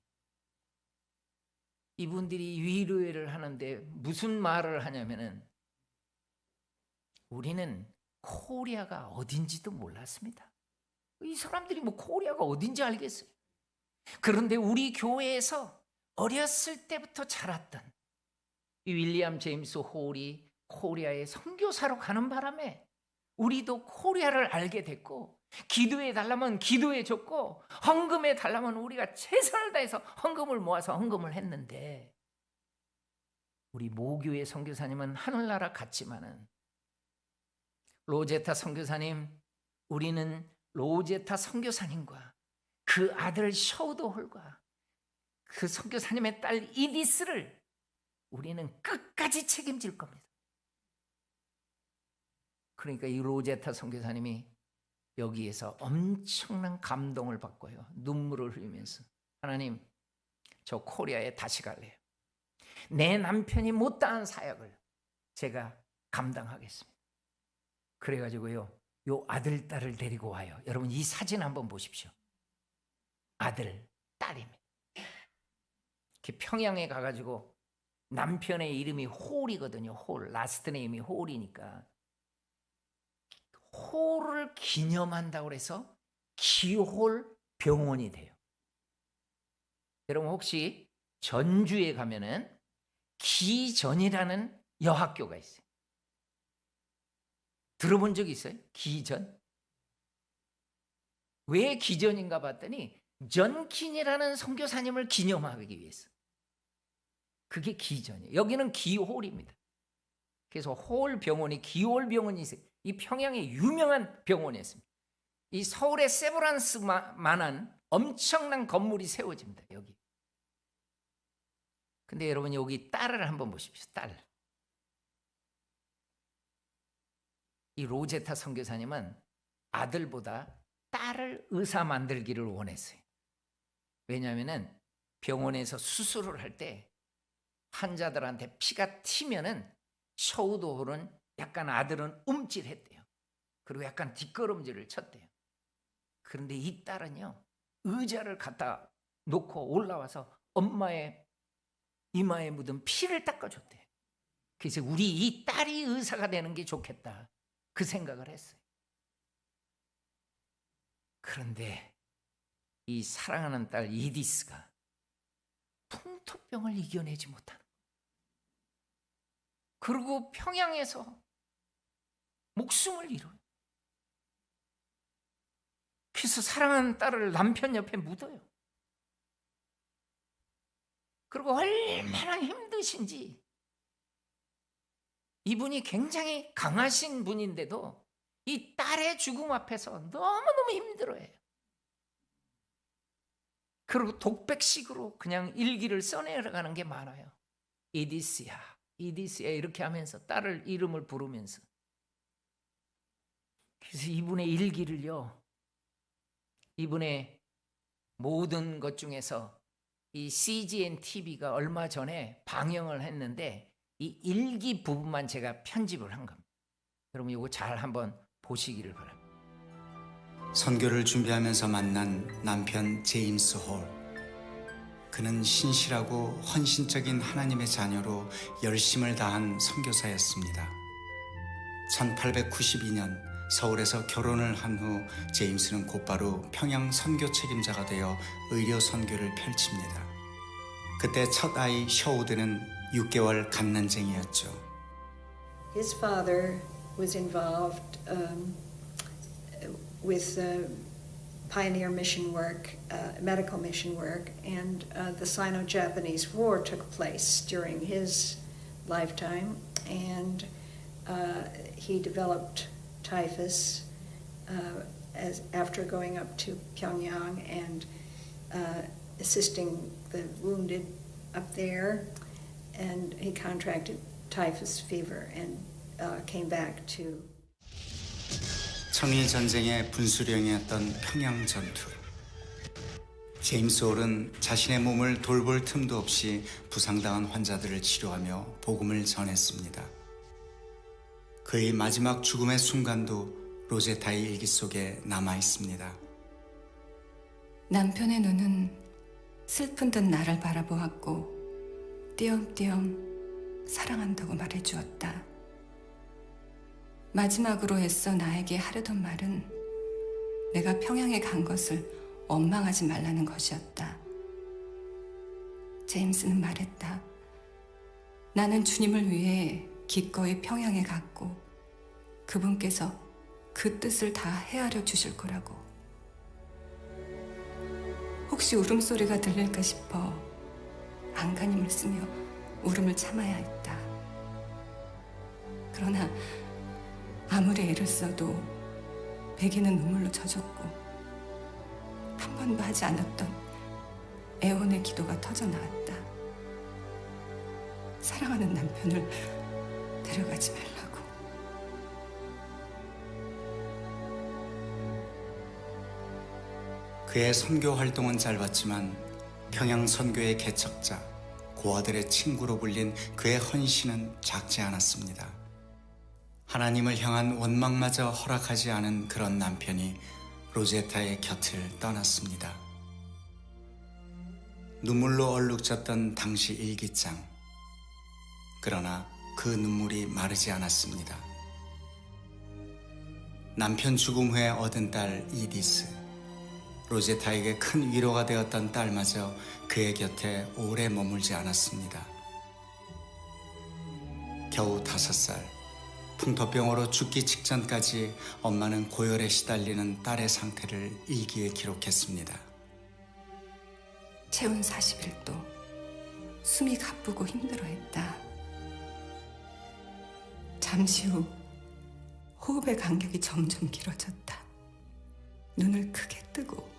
이분들이 위로회를 하는데 무슨 말을 하냐면은 우리는 코리아가 어딘지도 몰랐습니다. 이 사람들이 뭐 코리아가 어딘지 알겠어요. 그런데 우리 교회에서 어렸을 때부터 자랐던 이 윌리엄 제임스 홀이 코리아에 선교사로 가는 바람에 우리도 코리아를 알게 됐고, 기도해 달라면 기도해 줬고, 헌금해 달라면 우리가 최선을 다해서 헌금을 모아서 헌금을 했는데, 우리 모교의 선교사님은 하늘나라 갔지만은 로제타 선교사님, 우리는 로제타 선교사님과 그 아들 셔우드 홀과 그 선교사님의 딸 이디스를 우리는 끝까지 책임질 겁니다. 그러니까 이 로제타 선교사님이 여기에서 엄청난 감동을 받고요. 눈물을 흘리면서, 하나님, 저 코리아에 다시 갈래요. 내 남편이 못다한 사역을 제가 감당하겠습니다. 그래가지고요, 요 아들, 딸을 데리고 와요. 여러분, 이 사진 한번 보십시오. 아들, 딸입니다. 이렇게 평양에 가가지고 남편의 이름이 홀이거든요. 홀, 라스트 네임이 홀이니까 홀을 기념한다고 해서 기홀 병원이 돼요. 여러분, 혹시 전주에 가면은 기전이라는 여학교가 있어요. 들어본 적 있어요? 기전? 왜 기전인가 봤더니 전킨이라는 선교사님을 기념하기 위해서. 그게 기전이에요. 여기는 기홀입니다. 그래서 홀 병원이, 기홀 병원이 있어요. 이 평양에 유명한 병원이었습니다. 이 서울의 세브란스만한 엄청난 건물이 세워집니다. 여기. 근데 여러분, 여기 딸을 한번 보십시오. 딸. 이 로제타 선교사님은 아들보다 딸을 의사 만들기를 원했어요. 왜냐하면 병원에서 수술을 할 때 환자들한테 피가 튀면은 셔우드 홀은 약간 아들은 움찔했대요. 그리고 약간 뒷걸음질을 쳤대요. 그런데 이 딸은요, 의자를 갖다 놓고 올라와서 엄마의 이마에 묻은 피를 닦아줬대요. 그래서 우리 이 딸이 의사가 되는 게 좋겠다, 그 생각을 했어요. 그런데 이 사랑하는 딸 이디스가 풍토병을 이겨내지 못하는 거예요. 그리고 평양에서 목숨을 잃어요. 그래서 사랑하는 딸을 남편 옆에 묻어요. 그리고 얼마나 힘드신지, 이분이 굉장히 강하신 분인데도 이 딸의 죽음 앞에서 너무너무 힘들어해요. 그리고 독백식으로 그냥 일기를 써내려가는 게 많아요. 이디스야, 이디스야 이렇게 하면서 딸을 이름을 부르면서. 그래서 이분의 일기를요, 이분의 모든 것 중에서 이 CGN TV가 얼마 전에 방영을 했는데 이 일기 부분만 제가 편집을 한 겁니다. 여러분 이거 잘 한번 보시기를 바랍니다. 선교를 준비하면서 만난 남편 제임스 홀. 그는 신실하고 헌신적인 하나님의 자녀로 열심을 다한 선교사였습니다. 1892년 서울에서 결혼을 한 후 제임스는 곧바로 평양 선교 책임자가 되어 의료 선교를 펼칩니다. 그때 첫 아이 셔우드는 6개월 갓난쟁이였죠. His father was involved with pioneer mission work, medical mission work, and the Sino-Japanese War took place during his lifetime, and he developed typhus after going up to Pyongyang and assisting the wounded up there, and he contracted typhus fever and came back to. 청일 전쟁의 분수령이었던 평양 전투. 제임스 홀은 자신의 몸을 돌볼 틈도 없이 부상당한 환자들을 치료하며 복음을 전했습니다. 그의 마지막 죽음의 순간도 로제타의 일기 속에 남아 있습니다. 남편의 눈은 슬픈 듯 나를 바라보았고 띄엄띄엄 사랑한다고 말해주었다. 마지막으로 애써 나에게 하려던 말은 내가 평양에 간 것을 원망하지 말라는 것이었다. 제임스는 말했다. 나는 주님을 위해 기꺼이 평양에 갔고 그분께서 그 뜻을 다 헤아려 주실 거라고. 혹시 울음소리가 들릴까 싶어 안간힘을 쓰며 울음을 참아야 했다. 그러나 아무리 애를 써도 베개는 눈물로 젖었고 한 번도 하지 않았던 애원의 기도가 터져 나왔다. 사랑하는 남편을 데려가지 말라고. 그의 선교 활동은 짧았지만 평양 선교의 개척자, 고아들의 친구로 불린 그의 헌신은 작지 않았습니다. 하나님을 향한 원망마저 허락하지 않은 그런 남편이 로제타의 곁을 떠났습니다. 눈물로 얼룩졌던 당시 일기장. 그러나 그 눈물이 마르지 않았습니다. 남편 죽음 후에 얻은 딸 이디스. 로제타에게 큰 위로가 되었던 딸마저 그의 곁에 오래 머물지 않았습니다. 겨우 5살, 풍토병으로 죽기 직전까지 엄마는 고열에 시달리는 딸의 상태를 일기에 기록했습니다. 체온 41도, 숨이 가쁘고 힘들어했다. 잠시 후 호흡의 간격이 점점 길어졌다. 눈을 크게 뜨고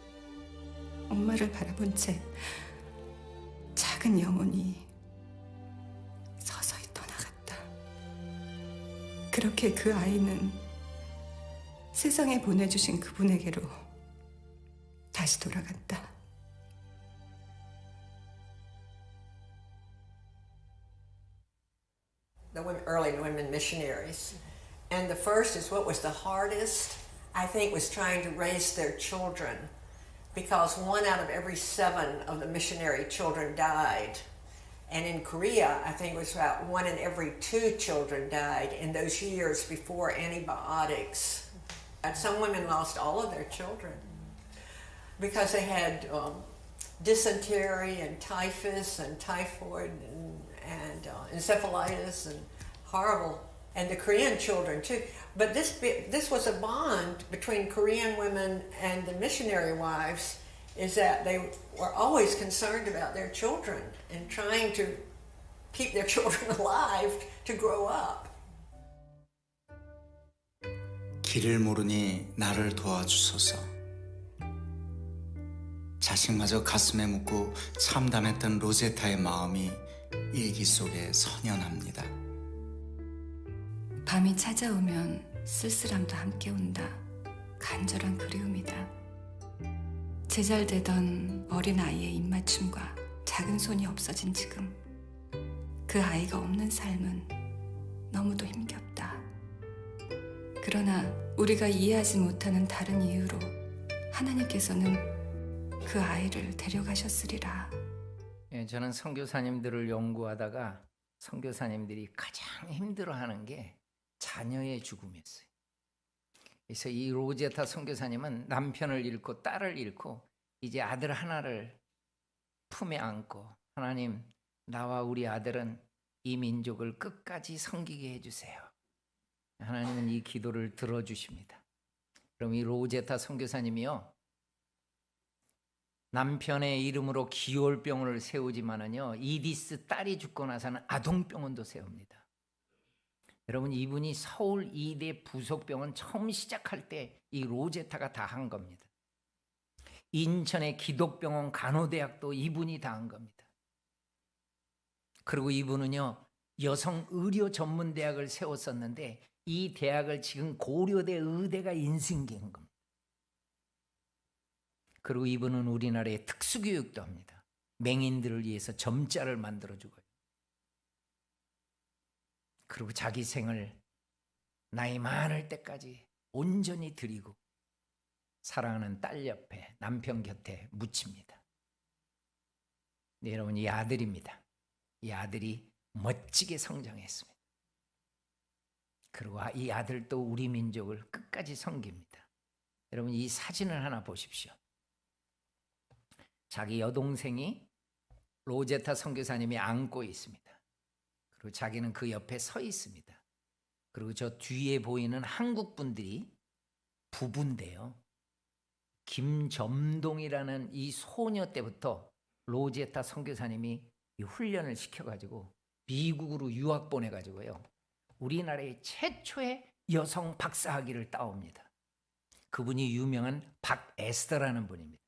엄마를 바라본 채 작은 영혼이 서서히 떠나갔다. 그렇게 그 아이는 세상에 보내주신 그분에게로 다시 돌아갔다. The early women missionaries. And the first is what was the hardest, I think, was trying to raise their children, because 1 out of every 7 of the missionary children died. And in Korea, I think it was about 1 in every 2 children died in those years before antibiotics. And some women lost all of their children. because they had dysentery and typhus and typhoid and encephalitis and horrible, and the Korean children too. But this was a bond between Korean women and the missionary wives, is that they were always concerned about their children and trying to keep their children alive to grow up. 길을 모르니 나를 도와주소서. 자식마저 가슴에 묻고 참담했던 로제타의 마음이 일기 속에 선연합니다. 밤이 찾아오면 쓸쓸함도 함께 온다. 간절한 그리움이다. 제잘되던 어린 아이의 입맞춤과 작은 손이 없어진 지금, 그 아이가 없는 삶은 너무도 힘겹다. 그러나 우리가 이해하지 못하는 다른 이유로 하나님께서는 그 아이를 데려가셨으리라. 예, 저는 선교사님들을 연구하다가 선교사님들이 가장 힘들어하는 게 자녀의 죽음이었어요. 그래서 이 로제타 선교사님은 남편을 잃고 딸을 잃고 이제 아들 하나를 품에 안고, 하나님, 나와 우리 아들은 이 민족을 끝까지 섬기게 해주세요. 하나님은 이 기도를 들어주십니다. 그럼 이 로제타 선교사님이요, 남편의 이름으로 기올병원을 세우지만은요, 이디스 딸이 죽고 나서는 아동병원도 세웁니다. 여러분, 이분이 서울 2대 부속병원 처음 시작할 때 이 로제타가 다 한 겁니다. 인천의 기독병원 간호대학도 이분이 다 한 겁니다. 그리고 이분은요, 여성 의료 전문대학을 세웠었는데 이 대학을 지금 고려대 의대가 인수인계한 겁니다. 그리고 이분은 우리나라에 특수교육도 합니다. 맹인들을 위해서 점자를 만들어주고요. 그리고 자기 생을 나이 많을 때까지 온전히 드리고 사랑하는 딸 옆에, 남편 곁에 묻힙니다. 네, 여러분, 이 아들입니다. 이 아들이 멋지게 성장했습니다. 그리고 이 아들도 우리 민족을 끝까지 섬깁니다. 여러분, 이 사진을 하나 보십시오. 자기 여동생이 로제타 선교사님이 안고 있습니다. 그리고 자기는 그 옆에 서 있습니다. 그리고 저 뒤에 보이는 한국 분들이 부부인데요, 김점동이라는 이 소녀 때부터 로제타 선교사님이 이 훈련을 시켜가지고 미국으로 유학 보내가지고요, 우리나라의 최초의 여성 박사학위를 따옵니다. 그분이 유명한 박에스더라는 분입니다.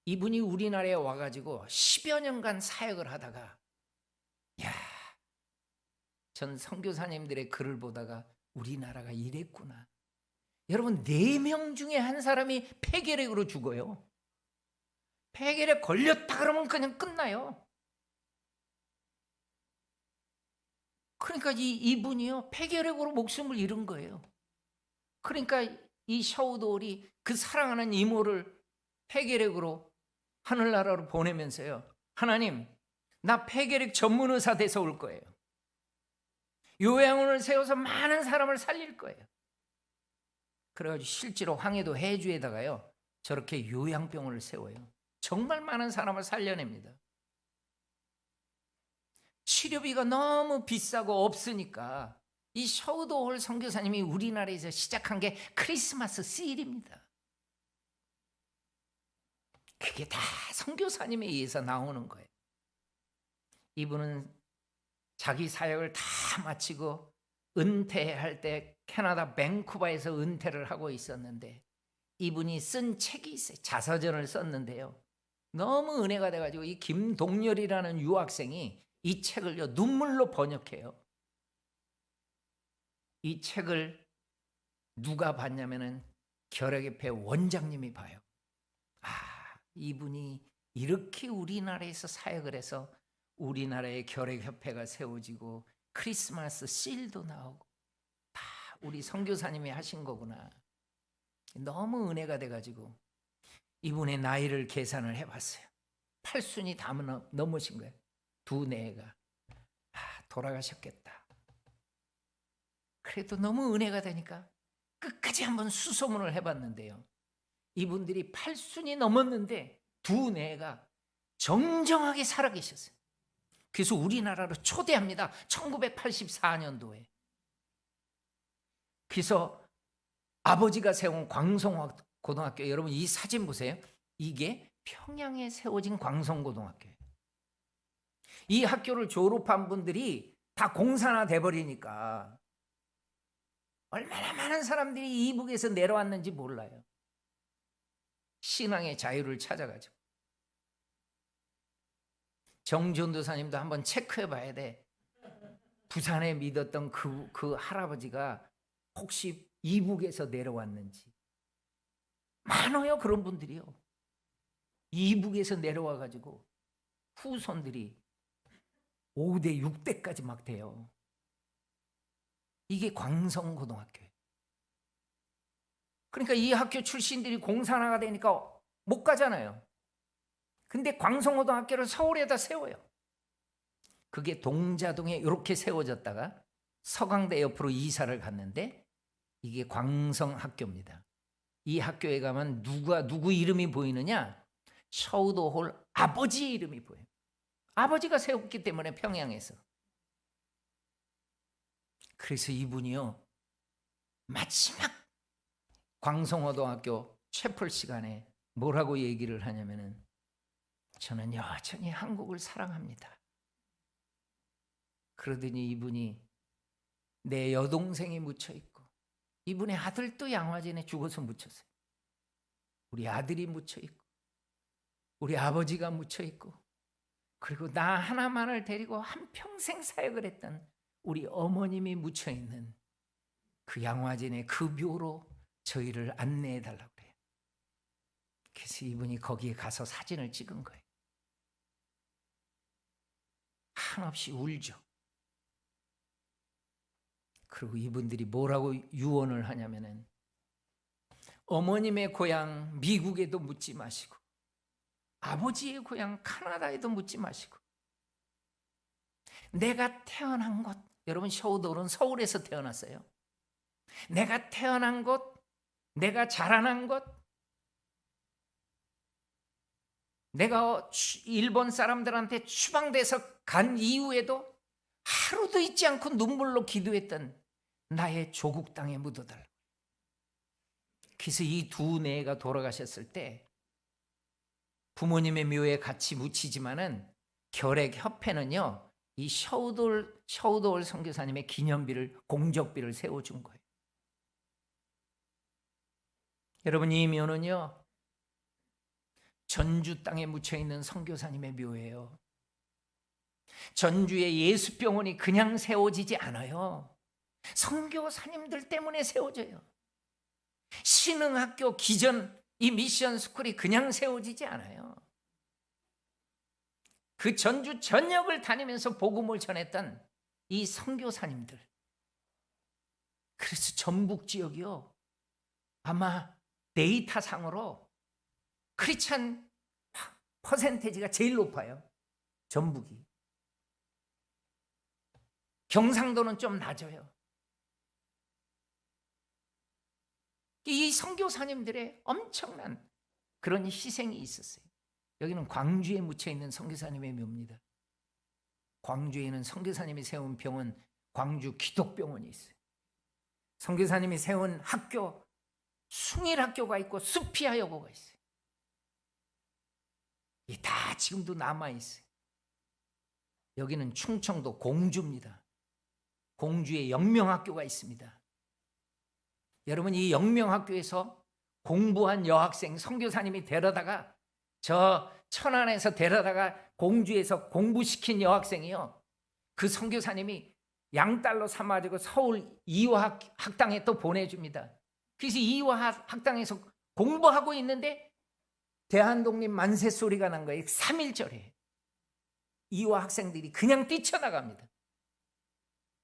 이분이 우리나라에 와가지고 10여 년간 사역을 하다가, 전 선교사님들의 글을 보다가 우리나라가 이랬구나. 여러분, 4명 중에 한 사람이 폐결핵으로 죽어요. 폐결핵 걸렸다 그러면 그냥 끝나요. 그러니까 이분이요, 폐결핵으로 목숨을 잃은 거예요. 그러니까 이 샤우돌이 그 사랑하는 이모를 폐결핵으로 하늘나라로 보내면서요, 하나님, 나 폐결핵 전문 의사 돼서 올 거예요. 요양원을 세워서 많은 사람을 살릴 거예요. 그래가지고 실제로 황해도 해주에다가요, 저렇게 요양병원을 세워요. 정말 많은 사람을 살려냅니다. 치료비가 너무 비싸고 없으니까 이 샤우도홀 선교사님이 우리나라에서 시작한 게 크리스마스 시일입니다. 그게 다 선교사님에 의해서 나오는 거예요. 이분은 자기 사역을 다 마치고 은퇴할 때 캐나다 밴쿠버에서 은퇴를 하고 있었는데, 이분이 쓴 책이 있어요. 자서전을 썼는데요, 너무 은혜가 돼가지고 이 김동열이라는 유학생이 이 책을요, 눈물로 번역해요. 이 책을 누가 봤냐면은 결핵협회 원장님이 봐요. 이분이 이렇게 우리나라에서 사역을 해서 우리나라의 결핵협회가 세워지고 크리스마스 실도 나오고 다 우리 선교사님이 하신 거구나. 너무 은혜가 돼가지고 이분의 나이를 계산을 해봤어요. 8순이 다 넘으신 거예요. 두 내가 돌아가셨겠다. 그래도 너무 은혜가 되니까 끝까지 한번 수소문을 해봤는데요, 이분들이 8순이 넘었는데 두 내가 정정하게 살아계셨어요. 그래서 우리나라로 초대합니다. 1984년도에. 그래서 아버지가 세운 광성고등학교, 여러분 이 사진 보세요. 이게 평양에 세워진 광성고등학교예요. 이 학교를 졸업한 분들이 다 공산화 돼버리니까 얼마나 많은 사람들이 이북에서 내려왔는지 몰라요. 신앙의 자유를 찾아가지고. 정전도사님도 한번 체크해 봐야 돼. 부산에 믿었던 그 할아버지가 혹시 이북에서 내려왔는지. 많아요, 그런 분들이요. 이북에서 내려와 가지고 후손들이 5대 6대까지 막 돼요. 이게 광성고등학교예요. 그러니까 이 학교 출신들이 공산화가 되니까 못 가잖아요. 근데 광성고등학교를 서울에다 세워요. 그게 동자동에 이렇게 세워졌다가 서강대 옆으로 이사를 갔는데 이게 광성학교입니다. 이 학교에 가면 누구 이름이 보이느냐? 셔우도홀 아버지 이름이 보여요. 아버지가 세웠기 때문에 평양에서. 그래서 이분이요, 마지막 광성고등학교 채플 시간에 뭐라고 얘기를 하냐면은, 저는 여전히 한국을 사랑합니다. 그러더니 이분이 내 여동생이 묻혀 있고 이분의 아들도 양화진에 죽어서 묻혔어요. 우리 아들이 묻혀 있고 우리 아버지가 묻혀 있고 그리고 나 하나만을 데리고 한평생 사역을 했던 우리 어머님이 묻혀 있는 그 양화진의 그 묘로 저희를 안내해 달라고 그래요. 그래서 이분이 거기에 가서 사진을 찍은 거예요. 한없이 울죠. 그리고 이분들이 뭐라고 유언을 하냐면은, 어머님의 고향 미국에도 묻지 마시고 아버지의 고향 카나다에도 묻지 마시고 내가 태어난 곳, 여러분 셔우도울은 서울에서 태어났어요. 내가 태어난 곳, 내가 자라난 곳, 내가 일본 사람들한테 추방돼서 간 이후에도 하루도 잊지 않고 눈물로 기도했던 나의 조국 땅에 묻어달라. 그래서 이 두 내가 돌아가셨을 때 부모님의 묘에 같이 묻히지만은 결핵협회는요, 이 셔우도울 선교사님의 기념비를, 공적비를 세워준 거예요. 여러분, 이 묘는요 전주 땅에 묻혀 있는 선교사님의 묘예요. 전주에 예수병원이 그냥 세워지지 않아요. 선교사님들 때문에 세워져요. 신흥학교 기전 이 미션 스쿨이 그냥 세워지지 않아요. 그 전주 전역을 다니면서 복음을 전했던 이 선교사님들. 그래서 전북 지역이요, 아마 데이터상으로 크리스찬 퍼센테이지가 제일 높아요. 전북이. 경상도는 좀 낮아요. 이 선교사님들의 엄청난 그런 희생이 있었어요. 여기는 광주에 묻혀 있는 선교사님의 묘입니다. 광주에는 선교사님이 세운 병원, 광주 기독병원이 있어요. 선교사님이 세운 학교, 숭일학교가 있고 수피아 여고가 있어요. 이 다 지금도 남아 있어요. 여기는 충청도 공주입니다. 공주에 영명학교가 있습니다. 여러분, 이 영명학교에서 공부한 여학생 선교사님이 데려다가 저 천안에서 데려다가 공주에서 공부시킨 여학생이요, 그 선교사님이 양달러 삼아주고 서울 이화 학당에 또 보내줍니다. 그래서 이화 학당에서 공부하고 있는데 대한독립 만세 소리가 난 거예요. 3.1절에 이화 학생들이 그냥 뛰쳐나갑니다.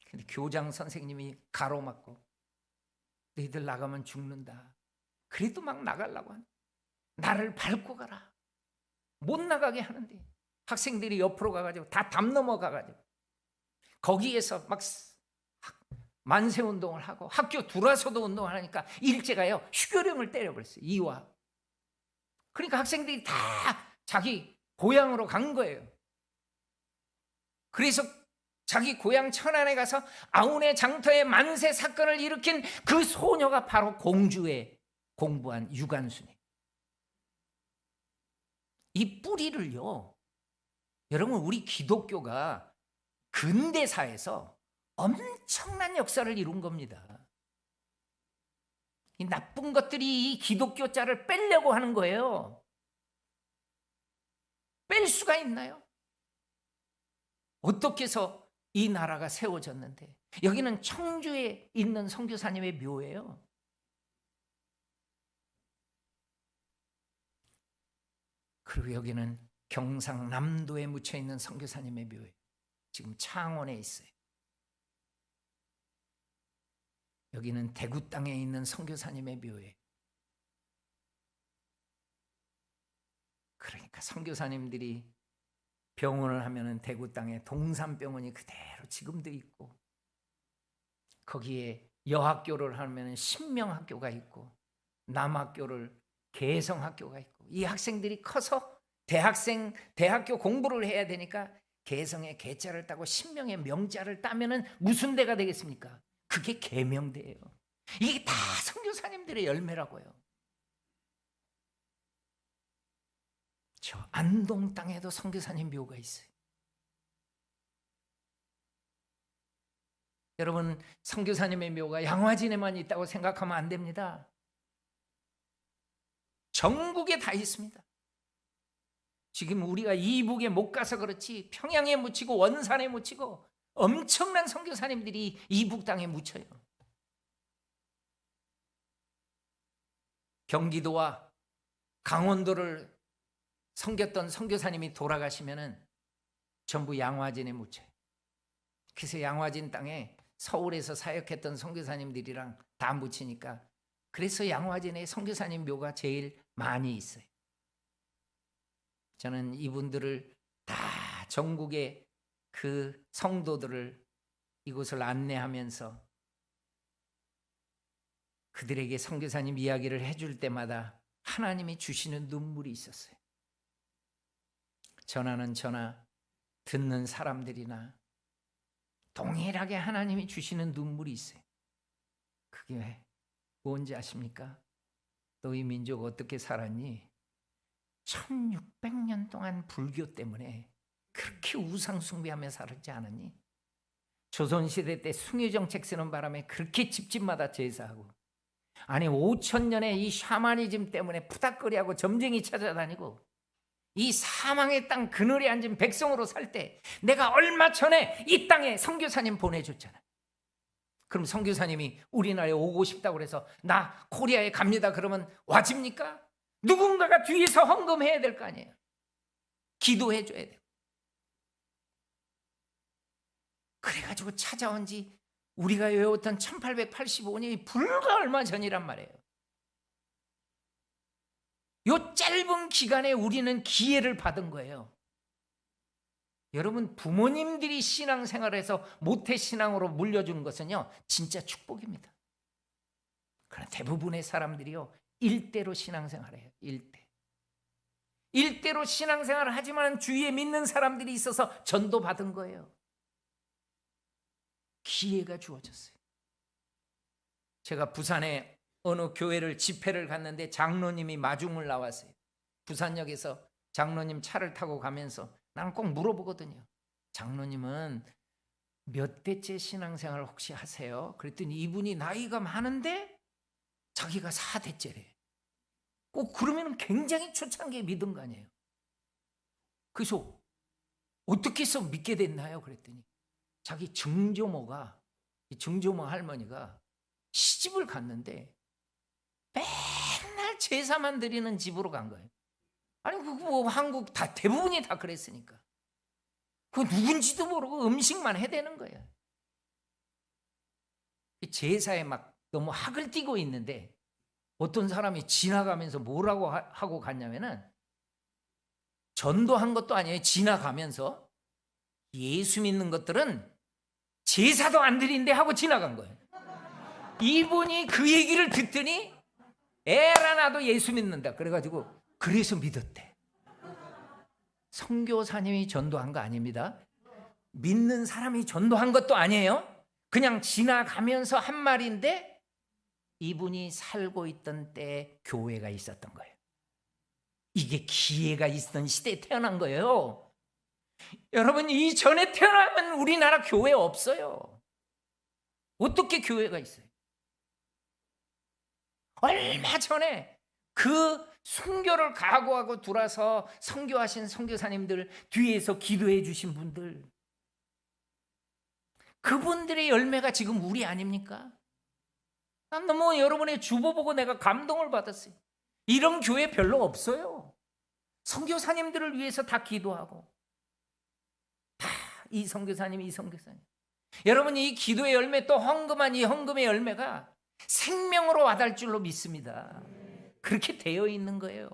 근데 교장 선생님이 가로막고 너희들 나가면 죽는다. 그래도 막 나가려고 하는, 나를 밟고 가라. 못 나가게 하는데 학생들이 옆으로 가가지고 다 담 넘어가가지고 거기에서 막 만세 운동을 하고 학교 들어와서도 운동을 하니까 일제가요 휴교령을 때려버렸어요. 이화 그러니까 학생들이 다 자기 고향으로 간 거예요. 그래서 자기 고향 천안에 가서 아운의 장터의 만세 사건을 일으킨 그 소녀가 바로 공주에 공부한 유관순이에요. 이 뿌리를요, 여러분, 우리 기독교가 근대사에서 엄청난 역사를 이룬 겁니다. 이 나쁜 것들이 이 기독교 자를 빼려고 하는 거예요. 뺄 수가 있나요? 어떻게 해서 이 나라가 세워졌는데, 여기는 청주에 있는 선교사님의 묘예요. 그리고 여기는 경상남도에 묻혀 있는 선교사님의 묘예요. 지금 창원에 있어요. 여기는 대구 땅에 있는 선교사님의 묘예요. 그러니까 선교사님들이 병원을 하면은 대구 땅에 동산병원이 그대로 지금도 있고, 거기에 여학교를 하면은 신명학교가 있고, 남학교를 개성학교가 있고, 이 학생들이 커서 대학교 공부를 해야 되니까 개성의 개자를 따고 신명의 명자를 따면은 무슨 대가 되겠습니까? 그게 계명대예요. 이게 다 선교사님들의 열매라고요. 저 안동 땅에도 선교사님 묘가 있어요. 여러분, 선교사님의 묘가 양화진에만 있다고 생각하면 안 됩니다. 전국에 다 있습니다. 지금 우리가 이북에 못 가서 그렇지 평양에 묻히고 원산에 묻히고 엄청난 선교사님들이 이북 땅에 묻혀요. 경기도와 강원도를 섬겼던 선교사님이 돌아가시면은 전부 양화진에 묻혀요. 그래서 양화진 땅에 서울에서 사역했던 선교사님들이랑 다 묻히니까, 그래서 양화진에 선교사님 묘가 제일 많이 있어요. 저는 이분들을 다 전국의 그 성도들을 이곳을 안내하면서 그들에게 선교사님 이야기를 해줄 때마다 하나님이 주시는 눈물이 있었어요. 전하는 전하, 듣는 사람들이나 동일하게 하나님이 주시는 눈물이 있어요. 그게 뭔지 아십니까? 너희 민족 어떻게 살았니? 1600년 동안 불교 때문에 그렇게 우상 숭배하며 살았지 않았니? 조선시대 때 숭유정책 쓰는 바람에 그렇게 집집마다 제사하고, 아니 5000년의 이 샤머니즘 때문에 푸닥거리하고 점쟁이 찾아다니고, 이 사망의 땅 그늘에 앉은 백성으로 살 때 내가 얼마 전에 이 땅에 선교사님 보내줬잖아. 그럼 선교사님이 우리나라에 오고 싶다고 그래서 나 코리아에 갑니다 그러면 와집니까? 누군가가 뒤에서 헌금해야 될 거 아니에요. 기도해 줘야 돼요. 그래가지고 찾아온 지 우리가 외웠던 1885년이 불과 얼마 전이란 말이에요. 요 짧은 기간에 우리는 기회를 받은 거예요. 여러분, 부모님들이 신앙생활에서 모태신앙으로 물려준 것은요 진짜 축복입니다. 그러나 대부분의 사람들이요 일대로 신앙생활해요. 일대로 신앙생활을 하지만 주위에 믿는 사람들이 있어서 전도받은 거예요. 기회가 주어졌어요. 제가 부산에 어느 교회를 집회를 갔는데 장로님이 마중을 나왔어요. 부산역에서 장로님 차를 타고 가면서 나는 꼭 물어보거든요. 장로님은 몇 대째 신앙생활 혹시 하세요? 그랬더니 이분이 나이가 많은데 자기가 4대째래. 꼭 그러면 굉장히 초창기에 믿은 거 아니에요. 그래서 어떻게 해서 믿게 됐나요? 그랬더니 자기 증조모가, 증조모 할머니가 시집을 갔는데 맨날 제사만 드리는 집으로 간 거예요. 아니 뭐 한국 다 대부분이 다 그랬으니까. 그 누군지도 모르고 음식만 해대는 거예요. 제사에 막 너무 학을 띠고 있는데 어떤 사람이 지나가면서 뭐라고 하고 갔냐면은, 전도한 것도 아니에요. 지나가면서 예수 믿는 것들은 제사도 안 드린대 하고 지나간 거예요. 이분이 그 얘기를 듣더니 에라 나도 예수 믿는다. 그래가지고 그래서 믿었대. 선교사님이 전도한 거 아닙니다. 믿는 사람이 전도한 것도 아니에요. 그냥 지나가면서 한 말인데 이분이 살고 있던 때에 교회가 있었던 거예요. 이게 기회가 있던 시대에 태어난 거예요. 여러분, 이전에 태어나면 우리나라 교회 없어요. 어떻게 교회가 있어요? 얼마 전에 그 순교를 각오하고 들어와서 선교하신 선교사님들, 뒤에서 기도해 주신 분들, 그분들의 열매가 지금 우리 아닙니까? 난 너무 여러분의 주보 보고 내가 감동을 받았어요. 이런 교회 별로 없어요. 선교사님들을 위해서 다 기도하고, 다 이 선교사님, 이 선교사님. 여러분, 이 기도의 열매, 또 헌금한 이 헌금의 열매가 생명으로 와닿을 줄로 믿습니다. 그렇게 되어 있는 거예요.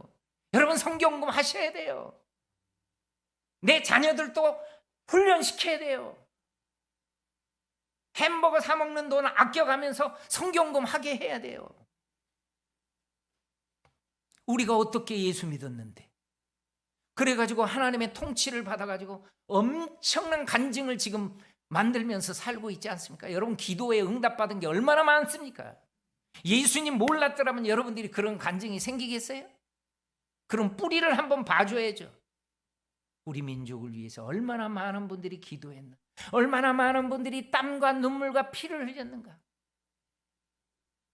여러분, 선교헌금 하셔야 돼요. 내 자녀들도 훈련시켜야 돼요. 햄버거 사 먹는 돈 아껴가면서 선교헌금 하게 해야 돼요. 우리가 어떻게 예수 믿었는데, 그래가지고 하나님의 통치를 받아가지고 엄청난 간증을 지금 만들면서 살고 있지 않습니까? 여러분, 기도에 응답받은 게 얼마나 많습니까? 예수님 몰랐더라면 여러분들이 그런 간증이 생기겠어요? 그럼 뿌리를 한번 봐줘야죠. 우리 민족을 위해서 얼마나 많은 분들이 기도했나, 얼마나 많은 분들이 땀과 눈물과 피를 흘렸는가.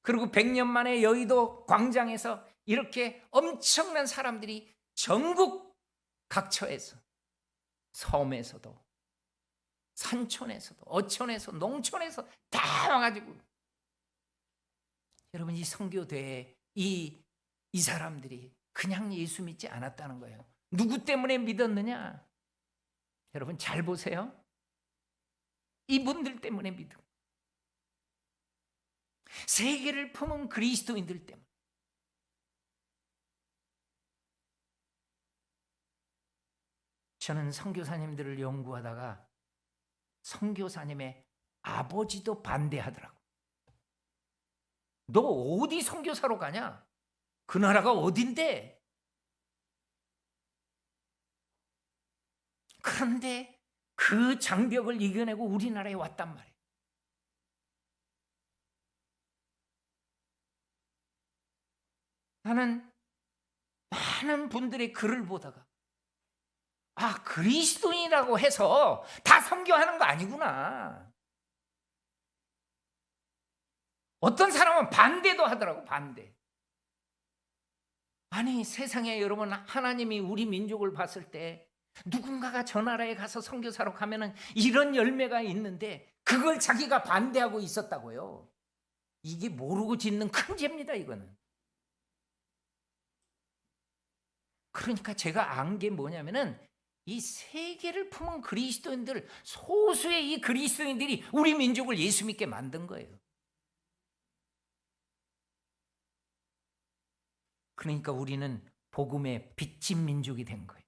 그리고 100년 만에 여의도 광장에서 이렇게 엄청난 사람들이 전국 각처에서, 섬에서도, 산촌에서도, 어촌에서, 농촌에서 다 와가지고, 여러분, 이 선교대에 이 사람들이 그냥 예수 믿지 않았다는 거예요. 누구 때문에 믿었느냐? 여러분, 잘 보세요. 이분들 때문에 믿음. 세계를 품은 그리스도인들 때문에. 저는 선교사님들을 연구하다가 선교사님의 아버지도 반대하더라고. 너 어디 선교사로 가냐? 그 나라가 어딘데? 그런데 그 장벽을 이겨내고 우리나라에 왔단 말이에요. 나는 많은 분들의 글을 보다가, 아, 그리스도인이라고 해서 다 선교하는 거 아니구나. 어떤 사람은 반대도 하더라고, 반대. 아니, 세상에 여러분, 하나님이 우리 민족을 봤을 때 누군가가 저 나라에 가서 선교사로 가면은 이런 열매가 있는데 그걸 자기가 반대하고 있었다고요. 이게 모르고 짓는 큰 죄입니다, 이거는. 그러니까 제가 안 게 뭐냐면은 이 세계를 품은 그리스도인들, 소수의 이 그리스도인들이 우리 민족을 예수 믿게 만든 거예요. 그러니까 우리는 복음의 빚진 민족이 된 거예요.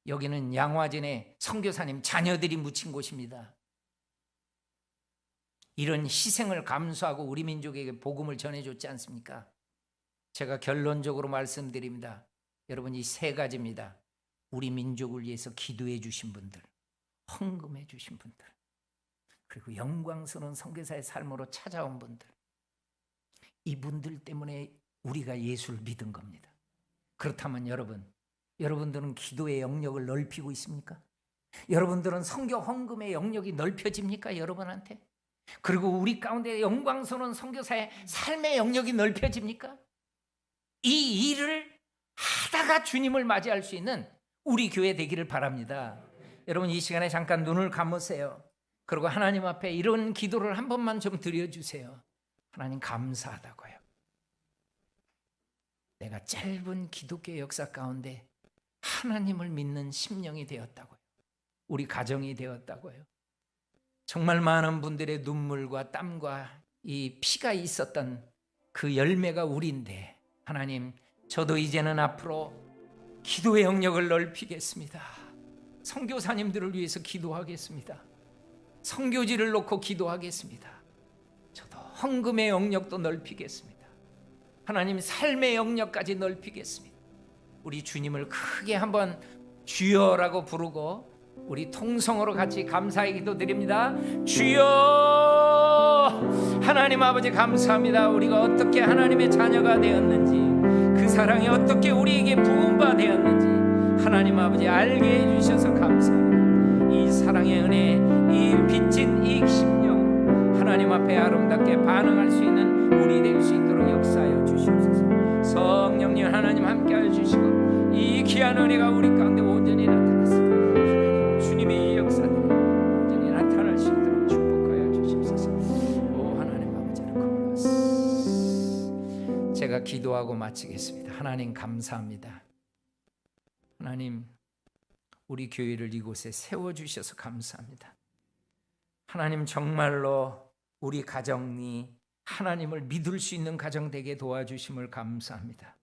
여기는 양화진의 선교사님 자녀들이 묻힌 곳입니다. 이런 희생을 감수하고 우리 민족에게 복음을 전해줬지 않습니까? 제가 결론적으로 말씀드립니다. 여러분, 이 세 가지입니다. 우리 민족을 위해서 기도해 주신 분들, 헌금해 주신 분들, 그리고 영광스러운 선교사의 삶으로 찾아온 분들, 이분들 때문에 우리가 예수를 믿은 겁니다. 그렇다면 여러분들은 기도의 영역을 넓히고 있습니까? 여러분들은 선교 헌금의 영역이 넓혀집니까? 여러분한테? 그리고 우리 가운데 영광스러운 선교사의 삶의 영역이 넓혀집니까? 이 일을 하다가 주님을 맞이할 수 있는 우리 교회 되기를 바랍니다. 여러분, 이 시간에 잠깐 눈을 감으세요. 그리고 하나님 앞에 이런 기도를 한 번만 좀 드려주세요. 하나님, 감사하다고요. 내가 짧은 기독교 역사 가운데 하나님을 믿는 심령이 되었다고요. 우리 가정이 되었다고요. 정말 많은 분들의 눈물과 땀과 이 피가 있었던 그 열매가 우리인데, 하나님, 저도 이제는 앞으로 기도의 영역을 넓히겠습니다. 선교사님들을 위해서 기도하겠습니다. 선교지를 놓고 기도하겠습니다. 저도 헌금의 영역도 넓히겠습니다. 하나님 삶의 영역까지 넓히겠습니다. 우리 주님을 크게 한번 주여라고 부르고 우리 통성으로 같이 감사의 기도 드립니다. 주여, 하나님 아버지 감사합니다. 우리가 어떻게 하나님의 자녀가 되었는지, 그 사랑이 어떻게 우리에게 부음바 되었는지 하나님 아버지 알게 해주셔서 감사합니다. 이 사랑의 은혜, 이 빚진 이 심령 하나님 앞에 아름답게 반응할 수 있는 우리 될 수 있도록 역사하여 주시옵소서. 성령님 하나님 함께하여 주시고 이 귀한 은혜가 우리 가운데 온전히 나타났습니다. 하나님 주님의 이 역사들이 온전히 나타날 수 있도록 축복하여 주시옵소서. 오 하나님 아버지를 고맙습니다. 제가 기도하고 마치겠습니다. 하나님 감사합니다. 하나님 우리 교회를 이곳에 세워주셔서 감사합니다. 하나님 정말로 우리 가정이 하나님을 믿을 수 있는 가정 되게 도와주심을 감사합니다.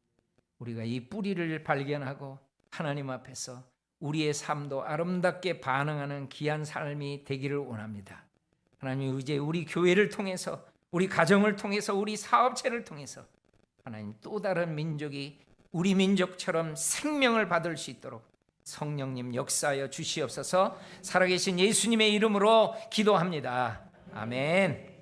우리가 이 뿌리를 발견하고 하나님 앞에서 우리의 삶도 아름답게 반응하는 귀한 삶이 되기를 원합니다. 하나님 이제 우리 교회를 통해서, 우리 가정을 통해서, 우리 사업체를 통해서 하나님 또 다른 민족이 우리 민족처럼 생명을 받을 수 있도록 성령님 역사하여 주시옵소서. 살아계신 예수님의 이름으로 기도합니다. 아멘.